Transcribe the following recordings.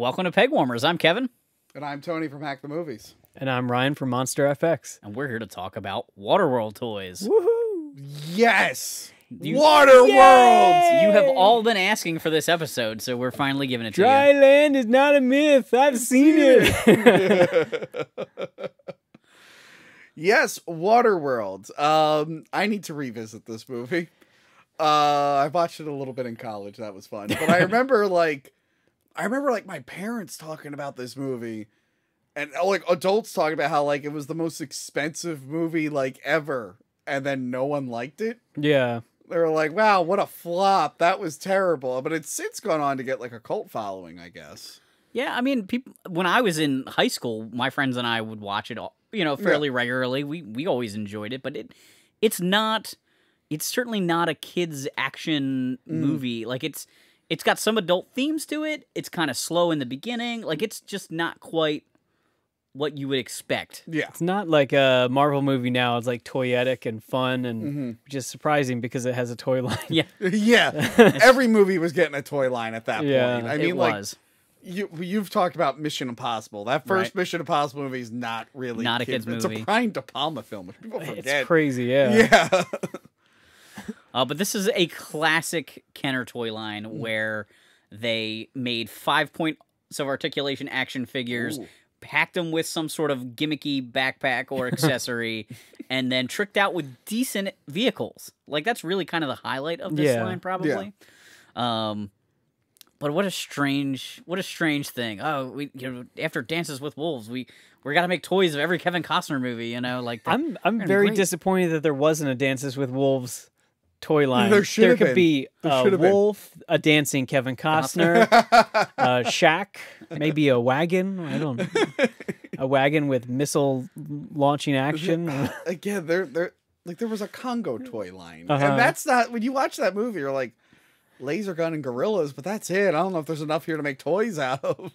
Welcome to Pegwarmers. I'm Kevin. And I'm Tony from Hack the Movies. And I'm Ryan from Monster FX. And we're here to talk about Waterworld toys. Woohoo! Yes! Waterworld! You have all been asking for this episode, so we're finally giving it to Dry you. land is not a myth. I've seen it. Yes, Waterworld. I need to revisit this movie. I watched it a little bit in college. That was fun. But I remember my parents talking about this movie and like adults talking about how like it was the most expensive movie like ever, and then no one liked it. Yeah. They were like, wow, what a flop. That was terrible. But it's since gone on to get like a cult following, I guess. Yeah, I mean, people. When I was in high school, my friends and I would watch it all, fairly regularly. We always enjoyed it, but it's certainly not a kids action movie. Like it's got some adult themes to it. It's kind of slow in the beginning. Like it's just not quite what you would expect. Yeah. It's not like a Marvel movie now. It's like toyetic and fun, and which is surprising because it has a toy line. Yeah. Yeah. Every movie was getting a toy line at that point. I mean, it like, was. You've talked about Mission Impossible. That first Mission Impossible movie is not really not a kid's movie. It's a Brian De Palma film, which people forget. It's crazy, yeah. Yeah. But this is a classic Kenner toy line where they made 5 points of articulation action figures, packed them with some sort of gimmicky backpack or accessory, and then tricked out with decent vehicles. Like that's really kind of the highlight of this line, probably. Yeah. But what a strange thing. Oh, we after Dances with Wolves, we got to make toys of every Kevin Costner movie. Like I'm very disappointed that there wasn't a Dances with Wolves toy line. There could be a wolf, a dancing Kevin Costner, a shack, maybe a wagon. I don't know. A wagon with missile launching action. Again, there was a Congo toy line. And that's not, when you watch that movie, you're like, laser gun and gorillas, but that's it. I don't know if there's enough here to make toys out of.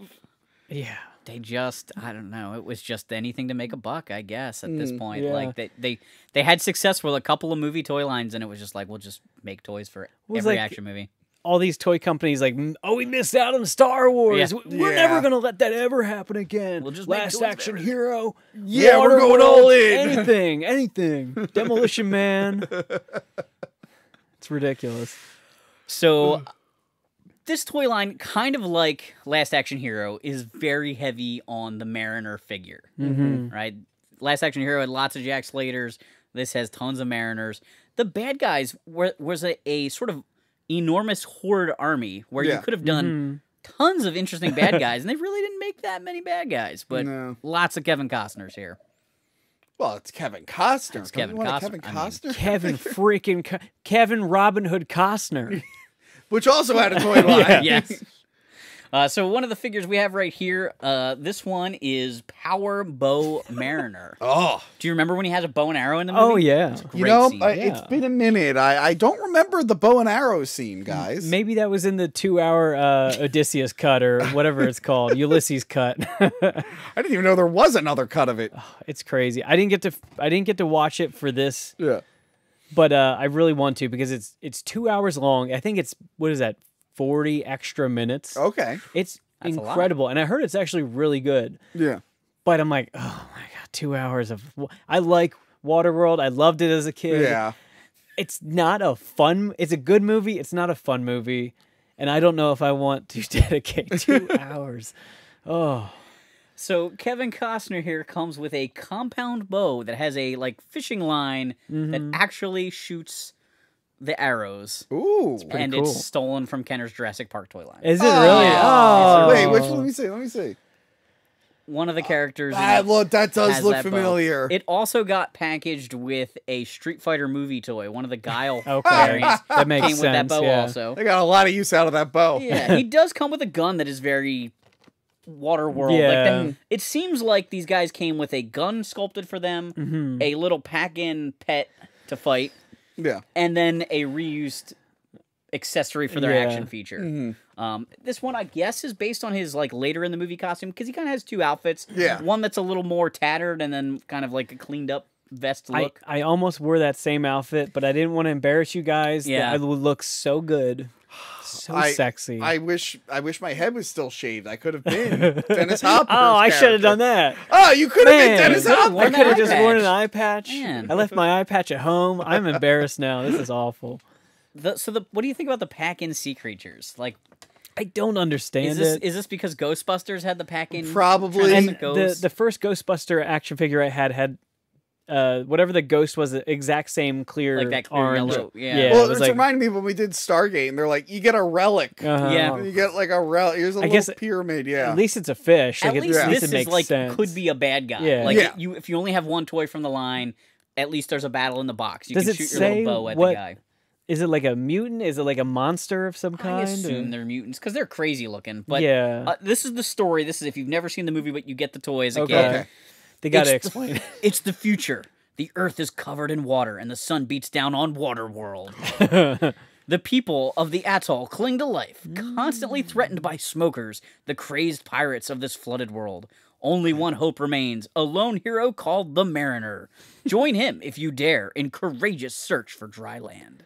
Yeah. They just, I don't know. It was just anything to make a buck, I guess, at this point. Yeah. Like, they had success with a couple of movie toy lines, and it was just like, we'll just make toys for every action movie. All these toy companies like, we missed out on Star Wars. Yeah. We're never going to let that ever happen again. We'll just Last Action Hero. Yeah, we're going all in. Anything. Demolition Man. It's ridiculous. So, this toy line, kind of like Last Action Hero, is very heavy on the Mariner figure, right? Last Action Hero had lots of Jack Slaters. This has tons of Mariners. The bad guys was a sort of enormous horde army where you could have done tons of interesting bad guys, and they really didn't make that many bad guys, but lots of Kevin Costners here. Well, it's Kevin Costner. It's Kevin Costner. Kevin Robin Hood Costner. Which also had a toy line. Yes. So one of the figures we have right here, this one is Power Bow Mariner. Oh. Do you remember when he has a bow and arrow in the movie? Oh, yeah. Great scene. It's been a minute. I don't remember the bow and arrow scene, guys. Maybe that was in the 2-hour Odysseus cut or whatever it's called, Ulysses cut. I didn't even know there was another cut of it. Oh, it's crazy. I didn't get to watch it for this. Yeah. But I really want to because it's 2 hours long. I think it's, what is that, 40 extra minutes? Okay. It's incredible. And I heard it's actually really good. Yeah. But I'm like, oh my God, 2 hours of... I like Waterworld. I loved it as a kid. Yeah. It's not a fun... It's a good movie. It's not a fun movie. And I don't know if I want to dedicate 2 hours. Oh... So Kevin Costner here comes with a compound bow that has a fishing line that actually shoots the arrows. Ooh, and cool. It's stolen from Kenner's Jurassic Park toy line. Is it really? Yeah. Wait, which one? Let me see. One of the characters. Look, that does look that familiar. It also got packaged with a Street Fighter movie toy. One of the Guile variants that makes came sense. with that bow also. They got a lot of use out of that bow. Yeah, he does come with a gun that is very Waterworld. Yeah. It seems like these guys came with a gun sculpted for them, a little pack-in pet to fight, and then a reused accessory for their action feature. This one, I guess, is based on his later in the movie costume because he kind of has two outfits. Yeah, one that's a little more tattered and then kind of like a cleaned up vest look. I almost wore that same outfit, but I didn't want to embarrass you guys. Yeah, it would look so good. So sexy. I wish my head was still shaved. I could have been Dennis Hopper's I should have done character. that. Oh, you could have been Dennis Hopper. I could have just worn an eye patch. Man. I left my eye patch at home. I'm embarrassed now. This is awful. What do you think about the pack-in sea creatures? Like, I don't understand it. Is this because Ghostbusters had the pack-in? Probably. And translucent ghosts? the first Ghostbuster action figure I had whatever the ghost was, the exact same clear, Like that clear orange. yellow, yeah. it Well, was it's like, reminding me when we did Stargate, and they're like, you get a relic. Yeah. You get like a relic. Here's a little guess pyramid. Yeah. At least it's a fish. At Like, least at least this it makes is like sense. could be a bad guy. Yeah. Like Yeah. if you only have one toy from the line, at least there's a battle in the box. You Does can it shoot your say little bow at what- the guy. Is it like a mutant? Is it like a monster of some kind? I assume or- they're mutants because they're crazy looking. But Yeah. this is the story. This is if you've never seen the movie, but you get the toy as a Okay. kid. Okay. They got to It's the- explain. It's the future. The Earth is covered in water, and the sun beats down on Waterworld. The people of the atoll cling to life, constantly threatened by smokers, the crazed pirates of this flooded world. Only one hope remains, a lone hero called the Mariner. Join him, if you dare, in courageous search for dry land.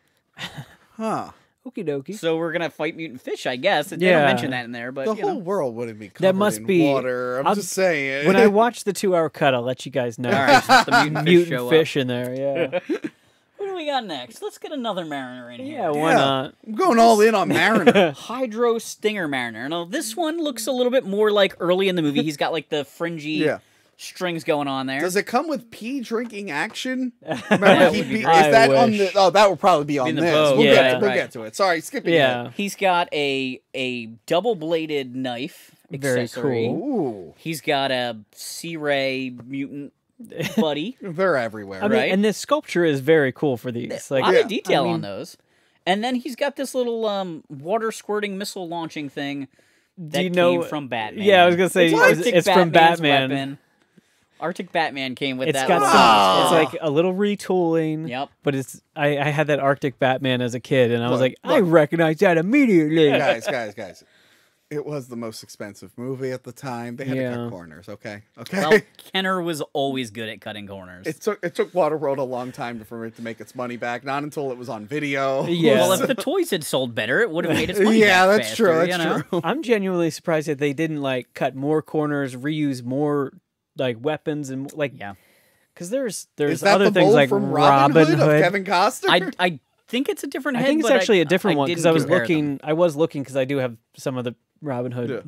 Huh. Okie dokie. So we're going to fight mutant fish, I guess. They don't Yeah. mention that in there, but, The you know. whole world wouldn't be covered That must in be- water. I'm I'll- just saying. When I watch the 2-hour cut, I'll let you guys know. All right, so the mutant fish show Mutant fish in there, yeah. up. What do we got next? Let's get another Mariner in here. Yeah, why Yeah. not? I'm going all in on Mariner. Hydro Stinger Mariner. Now, this one looks a little bit more like early in the movie. He's got like the fringy Yeah. strings going on there. Does it come with pea drinking action? That Remember, would be is great. that I on wish. the? Oh, that would probably be on in the this. bow, We'll, yeah, get, we'll right. get to it. Sorry, skipping. Yeah. He's got a double-bladed knife Very accessory. ahead. Ooh, He's got a Sea Ray mutant buddy. they're everywhere. I mean, Right? and this sculpture is very cool for these. A Like, lot Yeah. of detail I mean- on those. And then he's got this little water squirting missile launching thing that you know- came from Batman. yeah, I was gonna say It's, it's- Arctic it's from Batman's Batman. weapon. Arctic Batman came with it's that. got little some, stuff. it's like a little retooling. Yep. But it's I had that Arctic Batman as a kid, and I was Look, like, I recognize that immediately. guys. It was the most expensive movie at the time. They had to Yeah. cut corners. Okay. Okay. Well, Kenner was always good at cutting corners. It took Waterworld a long time for it to make its money back. Not until it was on video. Yeah. Well, if the toys had sold better, it would have made its money Yeah, back that's faster, true. you That's know? true. I'm genuinely surprised that they didn't like cut more corners, reuse more like weapons, and like Yeah. because there's Is that other the things bowl like from Robin Hood of Hood. Kevin Costner? I think it's a different I head. think it's but actually a different one because didn't I was compare looking. them. I was looking because I do have some of the Robin Hood.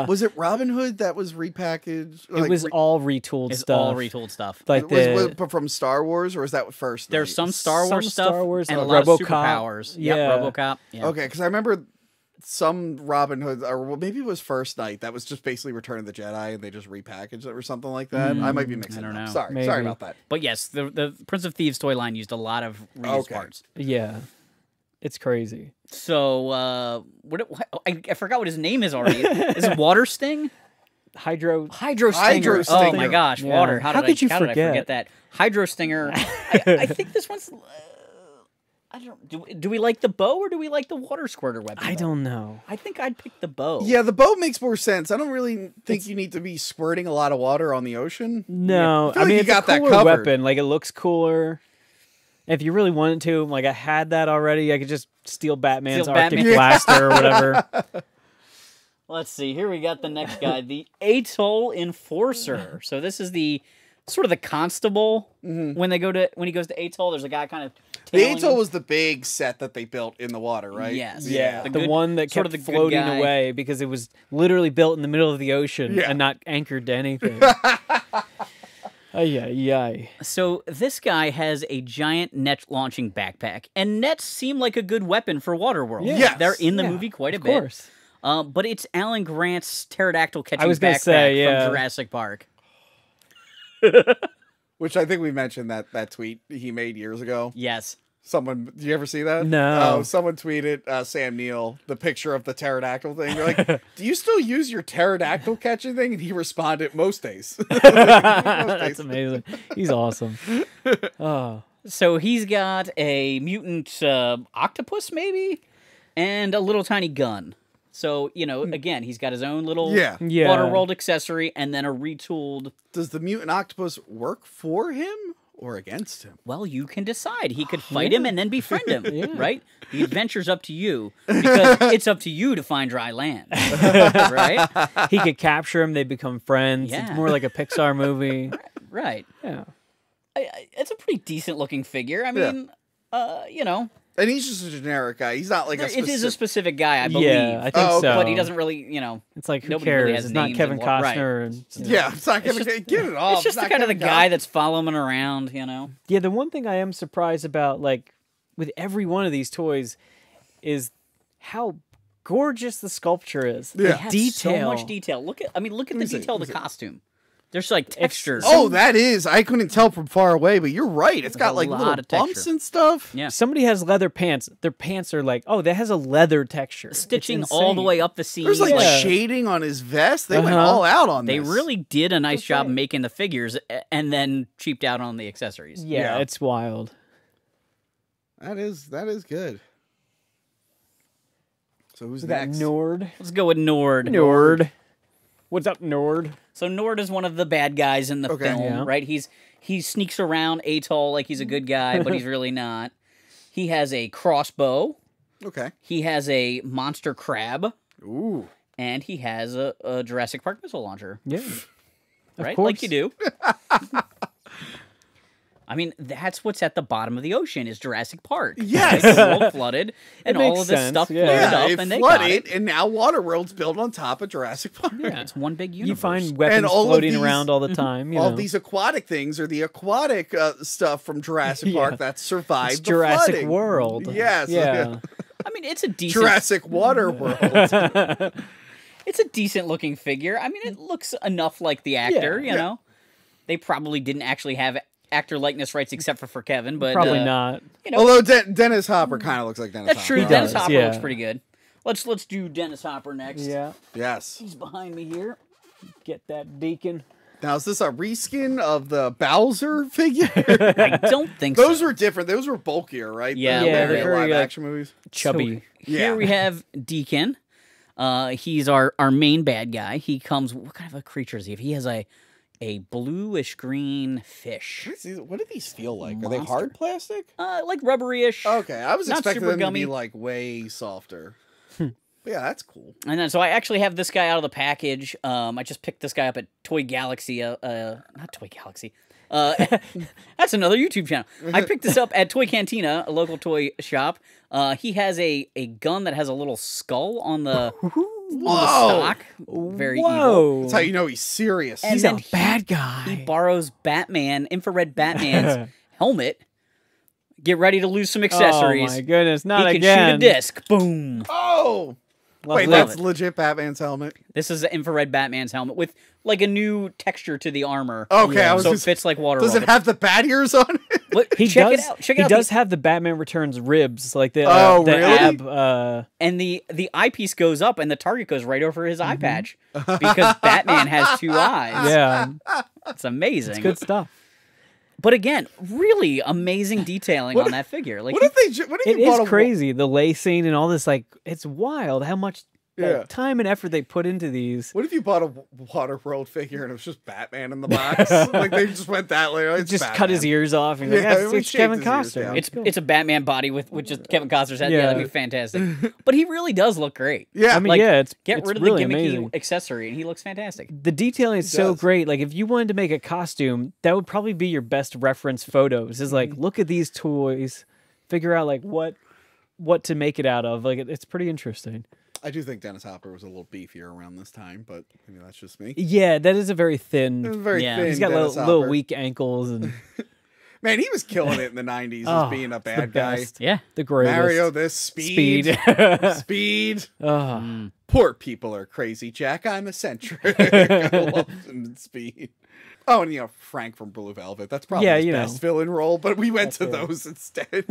Was it Robin Hood that was repackaged? It was all retooled It's stuff. all retooled stuff. Like was the from Star Wars, or was that first? There's Night? some Star Wars some stuff Star Wars, and a like lot of RoboCop. superpowers. Yeah. Yep, RoboCop. Yeah. Okay, because I remember some Robin Hood, or well, maybe it was First Night. That was just basically Return of the Jedi, and they just repackaged it or something like that. I might be mixing. I don't it up. know. Sorry, Maybe. sorry about that. But yes, the Prince of Thieves toy line used a lot of reused Okay. parts. yeah, it's crazy. So I forgot what his name is already. Is it Water Sting? Hydro. Hydro Stinger. Hydro Oh Stinger. my gosh, Yeah. water. How How could you did I forget? forget that? Hydro Stinger. I think this one's. I don't. Do we like the bow or do we like the water squirter weapon? I though? don't know. I think I'd pick the bow. Yeah, the bow makes more sense. I don't really think you need to be squirting a lot of water on the ocean. No, I feel I like mean you it's got a that cooler covered. weapon. Like it looks cooler. If you really wanted to, like I had that already. I could just steal Batman's Steal Arctic Batman. Blaster or whatever. Let's see. Here we got the next guy, the Atoll Enforcer. So this is the sort of the constable when he goes to Atoll. There's a guy kind of The tailing Atoll him. was the big set that they built in the water, right? Yes. Yeah, The the good- one that sort kept of the good floating guy. away because it was literally built in the middle of the ocean Yeah. and not anchored to anything. Ay. So this guy has a giant net launching backpack, and nets seem like a good weapon for Waterworld. Yeah. Yes. They're in the Yeah, movie quite a of bit. course. But it's Alan Grant's pterodactyl catching I was gonna backpack say, yeah. from Jurassic Park. Which I think we mentioned that tweet he made years ago. Yes. Someone, did you ever see that? No. Oh, someone tweeted Sam Neill the picture of the pterodactyl thing. They're like, "Do you still use your pterodactyl catching thing?" And he responded, "Most days." That's amazing. He's awesome. Oh, So he's got a mutant octopus, maybe, and a little tiny gun. So, again, he's got his own little Yeah. Waterworld accessory and then a retooled... Does the mutant octopus work for him, or against him? Well, you can decide. He could fight him and then befriend him, right? The adventure's up to you, because it's up to you to find dry land, right? He could capture him. They become friends. Yeah. It's more like a Pixar movie. Right. Yeah. It's a pretty decent-looking figure. I mean, you know. And he's just a generic guy. He's not like a specific... It is a specific guy, I believe. Yeah, I think so. But he doesn't really, you know... It's like, who nobody cares? really has It's not names Kevin involved. Costner. Right. And, you know. Yeah, it's not Kevin... Get it off. It's just not kind of the Kevin guy Costner. that's following him around, you know? Yeah, the one thing I am surprised about, like, with every one of these toys is how gorgeous the sculpture is. Yeah. It has Detail. so much detail. Look at the detail of the costume. There's like texture. Oh, that is. I couldn't tell from far away, but you're right. It's got like lot little of bumps texture. and stuff. Yeah. Somebody has leather pants. Their pants are like, oh, that has a leather texture. It's Stitching all the insane. way up the seam. There's like Yeah. shading on his vest. They went all out on They this. really did a nice job right. making the figures and then cheaped out on the accessories. Yeah, Yeah. it's wild. That is good. So who's We got next? Nord. Let's go with Nord. Nord. What's up, Nord? So Nord is one of the bad guys in the Okay. film, Yeah. right? He sneaks around atoll like he's a good guy, but he's really not. He has a crossbow. Okay. He has a monster crab. Ooh. And he has a Jurassic Park missile launcher. Yeah. Right? course. Like you do. I mean, that's what's at the bottom of the ocean is Jurassic Park. Yes. Right? The world flooded, and all makes of this sense, stuff yeah. flooded Yeah, up, it and they got flooded, it. and now Waterworld's built on top of Jurassic Park. Yeah. It's one big universe. You find weapons all of floating these- around all the time. You All know. these aquatic things are the aquatic stuff from Jurassic Yeah. Park that survived It's the Jurassic flooding. World. Yes. Yeah. I mean, it's a decent. Jurassic Waterworld. It's a decent looking figure. I mean, it looks enough like the actor. Yeah. You know, they probably didn't actually have actor likeness rights except for Kevin, but Probably not. You know, Although Dennis Hopper kind of looks like Dennis that's Hopper. true. He Dennis does, Hopper yeah. looks pretty good. Let's do Dennis Hopper next. Yeah. Yes. He's behind me here. Get that Deacon. Now, is this a reskin of the Bowser figure? I don't think so. Those were different. Those were bulkier, right? Yeah, The they're real very, live like, action movies. Chubby. Here we have Deacon. He's our main bad guy. He comes. What kind of a creature is he? He has a bluish green fish, What do these feel like? Are they Monster. hard plastic? like rubbery-ish. Okay, I was Not expecting super them gummy. to be like way softer. But yeah, that's cool. And then, so I actually have this guy out of the package. I just picked this guy up at Toy Galaxy. Not Toy Galaxy. That's another YouTube channel. I picked this up at Toy Cantina, a local toy shop. He has a gun that has a little skull on the stock. Very evil. Whoa. That's how you know he's serious. And He's then a bad guy. He borrows infrared Batman's helmet. Get ready to lose some accessories. Oh my goodness, not he can again. shoot a disc. Boom. Oh! Wait, Love that's it. legit Batman's helmet? This is the infrared Batman's helmet with like a new texture to the armor. Okay, I was so just... it fits like water. Does it have the bat ears on it? Look, He check does. it out. Check it he out. does have the Batman Returns ribs, like the Oh, the really? ab. And the eyepiece goes up, and the target goes right over his eye patch because Batman has two eyes. Yeah, It's amazing. good stuff. But again, really amazing detailing on that figure. Like What if they... What if It you bought is crazy. The lacing and all this, like, it's wild how much Yeah. time and effort they put into these. What if you bought a Waterworld figure and it was just Batman in the box? Like they just went that way. It's Just Batman. cut his ears off and Yeah, yeah, we it's shaved Kevin his ears Costner. down. it's a Batman body with just Kevin Costner's head. Yeah, Yeah. that'd be fantastic. But he really does look great. Yeah, I mean, Like, yeah, it's Get rid of really the gimmicky amazing. accessory, and he looks fantastic. The detailing is so does. great. Like, if you wanted to make a costume, that would probably be your best reference photos. Is like, look at these toys, figure out like what to make it out of. Like, it's pretty interesting. I do think Dennis Hopper was a little beefier around this time, but I mean that's just me. Yeah, that is a very It was thin. very Yeah. thin. He's got Dennis little Hopper. weak ankles and Man, he was killing it in the '90s oh, as being a it's the bad guy. best. Yeah. The greatest. Mario, this speed, speed. Oh. Poor people are crazy, Jack. I'm eccentric. I love him in Speed. Oh, and Frank from Blue Velvet. That's probably Yeah, his you know. best villain role, but we went to That's it. those instead.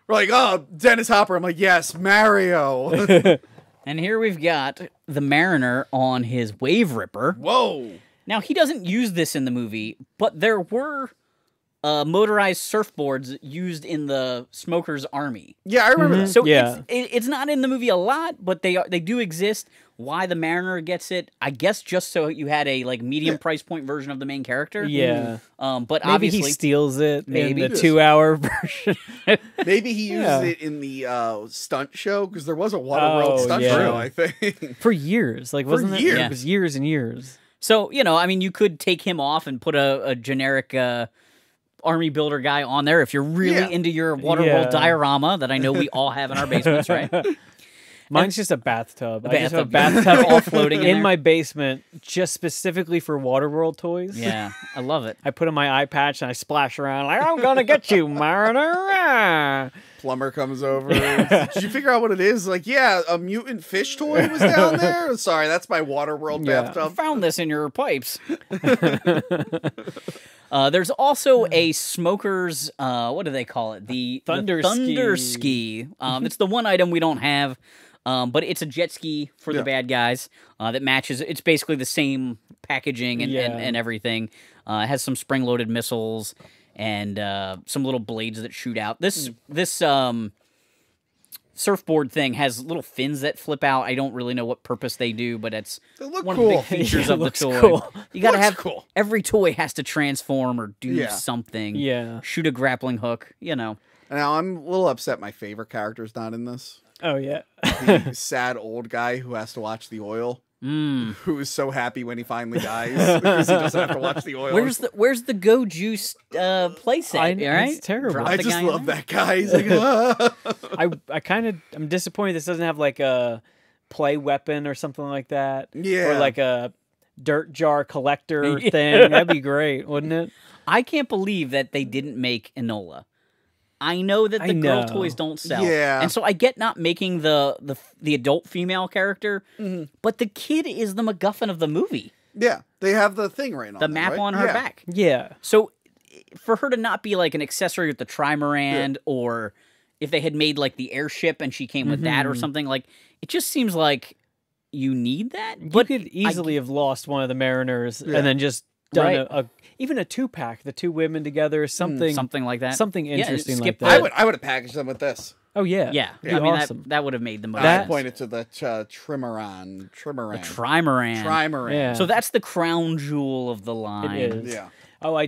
We're like, oh, Dennis Hopper. I'm like, yes, Mario. And here we've got the Mariner on his Wave Ripper. Whoa. Now, he doesn't use this in the movie, but there were motorized surfboards used in the Smokers Army. Yeah, I remember that. So Yeah. it's not in the movie a lot, but they do exist. Why the Mariner gets it, I guess just so you had a like medium price point version of the main character. Yeah. But Maybe obviously he steals it Maybe. in the 2-hour version. Maybe he uses it in the stunt show, because there was a Waterworld stunt show, I think. For years. Like, wasn't it? years. It was years and years. So, you know, I mean, you could take him off and put a generic army builder guy on there if you're really into your Waterworld diorama that I know we all have in our basements, right? Mine's just a bathtub. I I just have a bathtub all floating in there. my basement, just specifically for Waterworld toys. Yeah, I love it. I put on my eye patch and I splash around like, I'm gonna get you, Mariner. Plumber comes over. Did you figure out what it is? Like, yeah, a mutant fish toy was down there. Sorry, that's my Waterworld I bathtub. found this in your pipes. There's also a smoker's, what do they call it? The Thunder ski. It's the one item we don't have, but it's a jet ski for the bad guys that matches. It's basically the same packaging and everything. It has some spring-loaded missiles and some little blades that shoot out. This surfboard thing has little fins that flip out. I don't really know what purpose they do, but it's one of the big features of the toy. Cool. You gotta have every toy has to transform or do something. Yeah. Shoot a grappling hook, you know. Now, I'm a little upset my favorite character's not in this. Oh, yeah. The sad old guy who has to watch the oil. Who is so happy when he finally dies because he doesn't have to watch the oil. Where's the Go Juice playset? Right? It's terrible. I just love that guy. He's like, I'm disappointed this doesn't have like a play weapon or something like that. Yeah. Or like a dirt jar collector thing. That'd be great, wouldn't it? I can't believe that they didn't make Enola. I know that the girl toys don't sell. Yeah. And so I get not making the adult female character, but the kid is the MacGuffin of the movie. Yeah, they have the thing right on The map on her back. Yeah. So for her to not be like an accessory with the trimaran, or if they had made like the airship and she came with that or something, like it just seems like you need that. But you could easily have lost one of the Mariners and then just done even a 2-pack, the two women together, something like that, something interesting like that. that. I would have packaged them with this. Oh yeah, yeah. Be I mean awesome. that would have made the most. I sense. pointed to the trimaran. Trimaran. Yeah. So that's the crown jewel of the line. It is. Yeah. Oh, I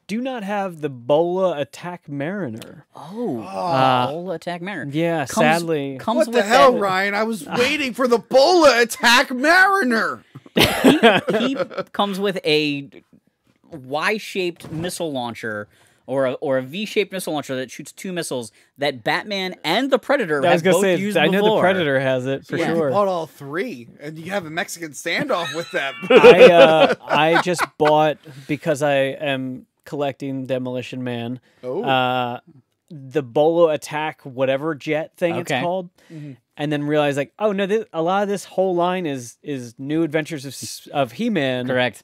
do not have the Bola Attack Mariner. Bola Attack Mariner. Yeah, sadly. Comes What with the hell, that- Ryan? I was waiting for the Bola Attack Mariner. He comes with a Y-shaped missile launcher, or a V-shaped missile launcher that shoots 2 missiles that Batman and the Predator I was have gonna both say, used I know before. the Predator has it for You sure. bought all 3, and you have a Mexican standoff with them. I just bought, because I am collecting Demolition Man. The Bolo Attack whatever jet thing it's called, and then realized like, oh no, a lot of this whole line is New Adventures of He-Man. Correct.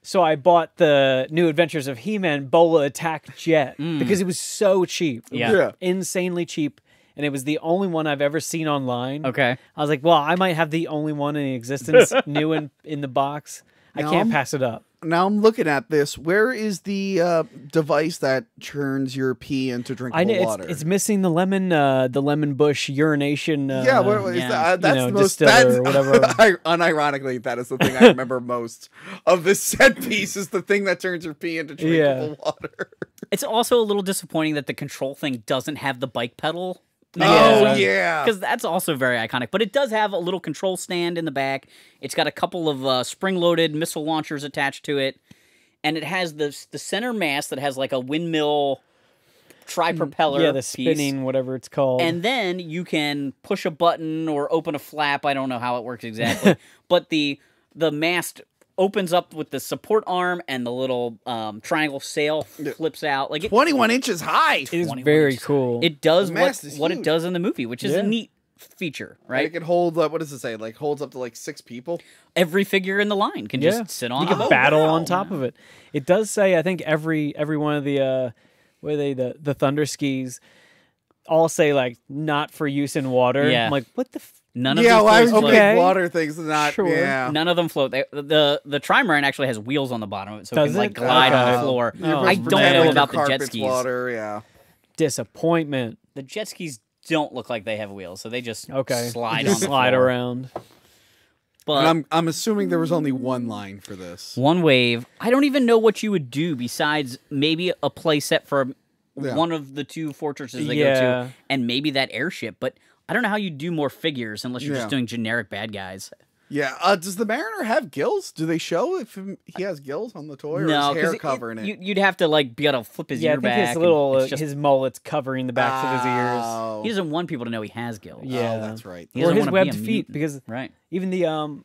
So I bought the New Adventures of He-Man Bola Attack jet because it was so cheap. It was insanely cheap. And it was the only one I've ever seen online. Okay. I was like, well, I might have the only one in existence new in the box. I can't pass it up. Now I'm looking at this. Where is the device that churns your pee into drinkable water? It's missing the lemon bush urination. Where is that? That's the most. Distiller or whatever. Unironically, that is the thing I remember most of this set piece. Is the thing that turns your pee into drinkable water. It's also a little disappointing that the control thing doesn't have the bike pedal. Oh yeah, because that's also very iconic. But it does have a little control stand in the back. It's got a couple of spring-loaded missile launchers attached to it, and it has the center mast that has like a windmill tri-propeller. Yeah, the spinning piece. whatever it's called. And then you can push a button or open a flap. I don't know how it works exactly, but the mast opens up with the support arm, and the little triangle sail flips out. Like 21 inches high. It is very cool. It does mast what is it does in the movie, which is a neat feature, right? And it can hold, what does it say? Like holds up to like 6 people. Every figure in the line can just sit on. You can battle on top of it. It does say, I think every one of the the Thunder skis all say like not for use in water. Yeah. I'm like, what the. None of these why toys would you float. make water things not? Sure. Yeah. None of them float. The Trimaran actually has wheels on the bottom of it, so it Does can like it? glide on the Okay. floor. Oh, I don't know man. about the jet Carpets, skis. Water, yeah. Disappointment. The jet skis don't look like they have wheels, so they just Okay. slide Just on the slide floor. around. But and I'm assuming there was only one line for this. One wave. I don't even know what you would do besides maybe a play set for one of the two fortresses they go to, and maybe that airship. But I don't know how you do more figures unless you're just doing generic bad guys. Yeah. Does the Mariner have gills? Do they show if he has gills on the toy, or no, is hair covering it? You'd have to like be able to flip his ear back. I think his mullet's covering the backs of his ears. He doesn't want people to know he has gills. Yeah, that's right. Or his webbed feet, because even the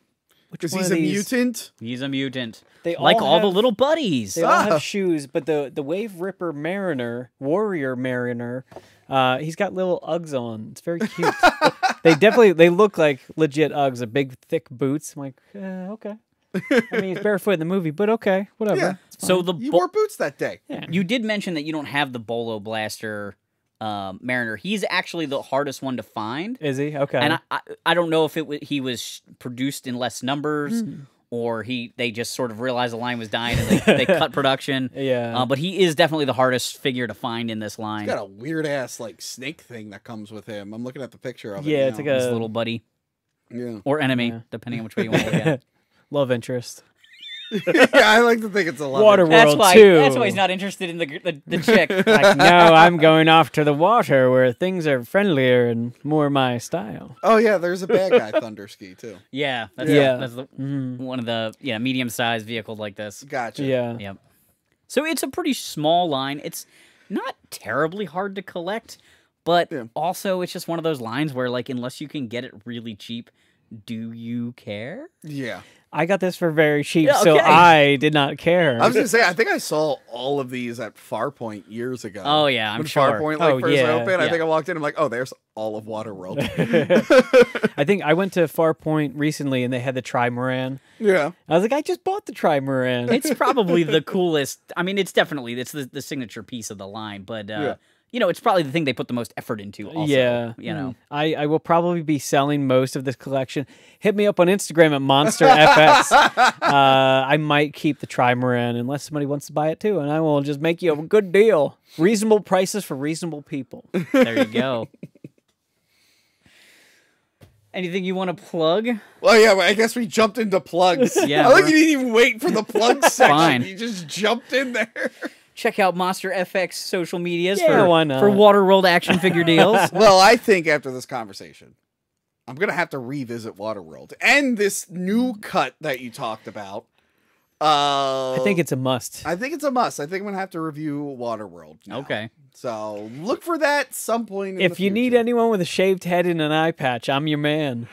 because he's a mutant. He's a mutant. They like all the have, little buddies. They all have shoes, but the Wave Ripper Mariner, Warrior Mariner, he's got little Uggs on. It's very cute. They look like legit Uggs, are big, thick boots. I'm like, okay. I mean, he's barefoot in the movie, but okay, whatever. Yeah. So you wore boots that day. Yeah. You did mention that you don't have the Bolo Blaster Mariner. He's actually the hardest one to find. Is he? Okay. And I don't know if he was produced in less numbers. Or they just sort of realized the line was dying and they cut production. Yeah. But he is definitely the hardest figure to find in this line. He's got a weird ass like snake thing that comes with him. I'm looking at the picture of it. Yeah, it's like his little buddy. Yeah. Or enemy, depending on which way you want to look at it. Love interest. Yeah, I like to think it's a Waterworld 2. That's why he's not interested in the chick. Like, no, I'm going off to the water where things are friendlier and more my style. Oh yeah, there's a bad guy Thunderski too. Yeah, that's one of the medium-sized vehicles like this. Gotcha. Yeah. Yep. So it's a pretty small line. It's not terribly hard to collect, but also it's just one of those lines where like unless you can get it really cheap, do you care? Yeah. I got this for very cheap, so I did not care. I was gonna say, I think I saw all of these at Farpoint years ago. Oh yeah, I'm when sure. Farpoint first opened, I think I walked in. I'm like, oh, there's all of Waterworld. I think I went to Farpoint recently, and they had the Trimaran. Yeah, I was like, I just bought the Trimaran. It's probably the coolest. I mean, it's the signature piece of the line, but. You know, it's probably the thing they put the most effort into also. Yeah. You know. I will probably be selling most of this collection. Hit me up on Instagram at MonsterFX. I might keep the Trimaran unless somebody wants to buy it too, and I will just make you a good deal. Reasonable prices for reasonable people. There you go. Anything you want to plug? Well, yeah, I guess we jumped into plugs. Yeah, I think you didn't even wait for the plug section. Fine. You just jumped in there. Check out Monster FX social medias why not? for Waterworld action figure deals. Well, I think after this conversation, I'm going to have to revisit Waterworld. And this new cut that you talked about. I think it's a must. I think it's a must. I think I'm going to have to review Waterworld now. Okay. So look for that some point in If you need anyone with a shaved head and an eye patch, I'm your man.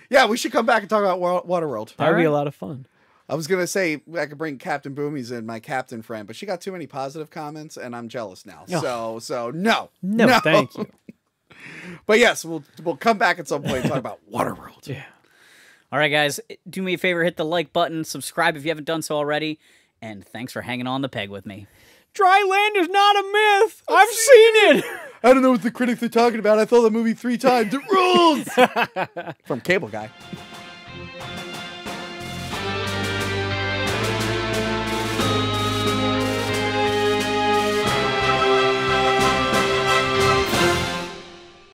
Yeah, we should come back and talk about Waterworld. That would be a lot of fun. I was going to say I could bring Captain Boomies in, my captain friend, but she got too many positive comments, and I'm jealous now. Oh. So no. No, thank you. But yes, we'll come back at some point and talk about Waterworld. Yeah. All right, guys, do me a favor, hit the like button, subscribe if you haven't done so already, and thanks for hanging on the peg with me. Dry land is not a myth. I've seen it. I don't know what the critics are talking about. I saw the movie 3 times. It rules! From Cable Guy.